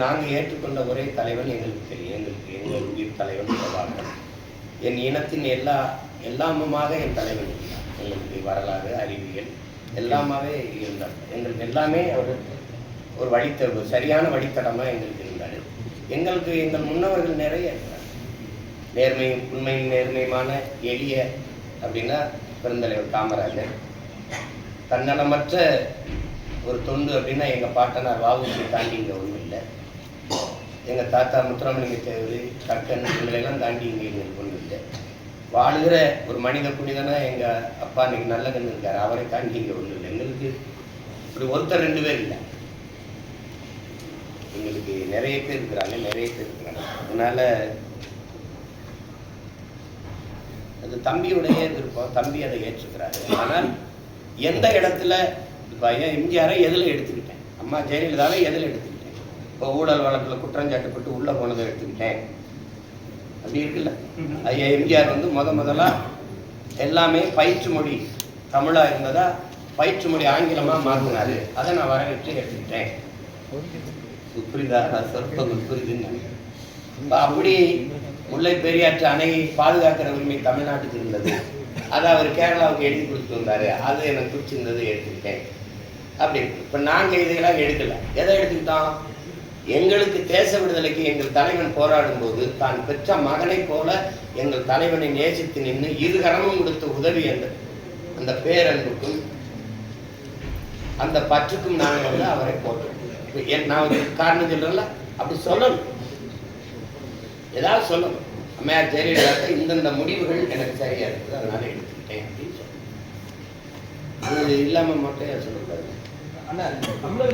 நாங்கள் ஏற்றுக்கொண்ட ஒரே தலைவன் எங்களுக்கு தெரியும். எங்கள் உயிர் தலைவன் பிரபாகரன். என் இனத்தின் எல்லாமுமாக என் தலைவன் இருந்தார். எங்களுக்கு வரலாறு, அறிவியல் எல்லாமே இருந்தார். எங்களுக்கு எல்லாமே ஒரு சரியான வழித்தடமாக எங்களுக்கு இருந்தார். எங்களுக்கு எங்கள் முன்னவர்கள் நிறைய இருந்தார். உண்மையும் நேர்மையுமான எளிய அப்படின்னா பெருந்தலைவர் காமராஜர். தன்னலமற்ற ஒரு தொண்டு அப்படின்னா எங்கள் பாட்டனார் வ.உ.சி. தாண்டி இங்கே ஒன்றும் இல்லை. எங்கள் தாத்தா முத்துராமலிங்க தேவர், கக்கன் இவங்களெல்லாம் தாண்டி இங்கே எங்களுக்கு ஒன்றும் இல்லை. வாழுகிற ஒரு மனித புனிதனா எங்கள் அப்பா இன்னைக்கு நல்ல கண்ணு இருக்கார், அவரை தாண்டி இங்கே ஒன்றும் இல்லை. எங்களுக்கு இப்படி ஒருத்தர் 2 பேர் இல்லை, எங்களுக்கு நிறைய பேர் இருக்கிறாங்க. அதனால அது தம்பியுடைய விருப்பம், தம்பி அதை ஏற்றுக்கிறாரு. ஆனால் எந்த இடத்துல இப்போ எம்ஜிஆரை எதில் எடுத்துக்கிட்டேன், அம்மா ஜெயலலிதாவை எதில் எடுத்துக்கிட்டேன், இப்போ ஊழல் வழக்கில் குற்றஞ்சாட்டுப்பட்டு உள்ளே போனதை எடுத்துக்கிட்டேன் அப்படி இருக்குல்ல. ஐயா எம்ஜிஆர் முதலாக எல்லாமே பயிற்று மொழி தமிழாக இருந்ததா பயிற்று மொழி ஆங்கிலமாக மாற்றினாரு. அதை நான் வரவேற்று எடுத்துக்கிட்டேன். புரியுதா? நான் சொற்பங்கள் புரியுதுன்னு. அப்படி முல்லை பெரியாற்று அணையை பாதுகாக்கிற உரிமை தமிழ்நாட்டுக்கு இருந்தது. அதை அவர் கேரளாவுக்கு எழுதி கொடுத்து வந்தார். அது எனக்கு பிடிச்சிருந்தது, எடுத்துக்கிட்டேன். அப்படி இப்போ நாங்கள் இதையெல்லாம் எடுக்கலை. எதை எடுத்துக்கிட்டோம்? எங்களுக்கு தேச விடுதலைக்கு எங்கள் தலைவன் போராடும் போது தான் பெற்ற மகனை போல எங்கள் தலைவனை நேசித்து நின்று இருகரமும் கொடுத்த உதவி அந்த பேரன்புக்கும் அந்த பற்றுக்கும் நாங்கள் அவரை போட்டோம். நான் ஒரு காரணம் சொல்றேன்ல, அப்படி சொல்லணும், ஏதாவது சொல்லணும். அம்மையார் ஜெயலலிதா இந்தந்த முடிவுகள் எனக்கு சரியா இருக்குது, அதனால எடுத்துக்கிட்டேன் அப்படின்னு சொல்லணும். அது இல்லாம மட்டும் சொல்லக்கூடாது.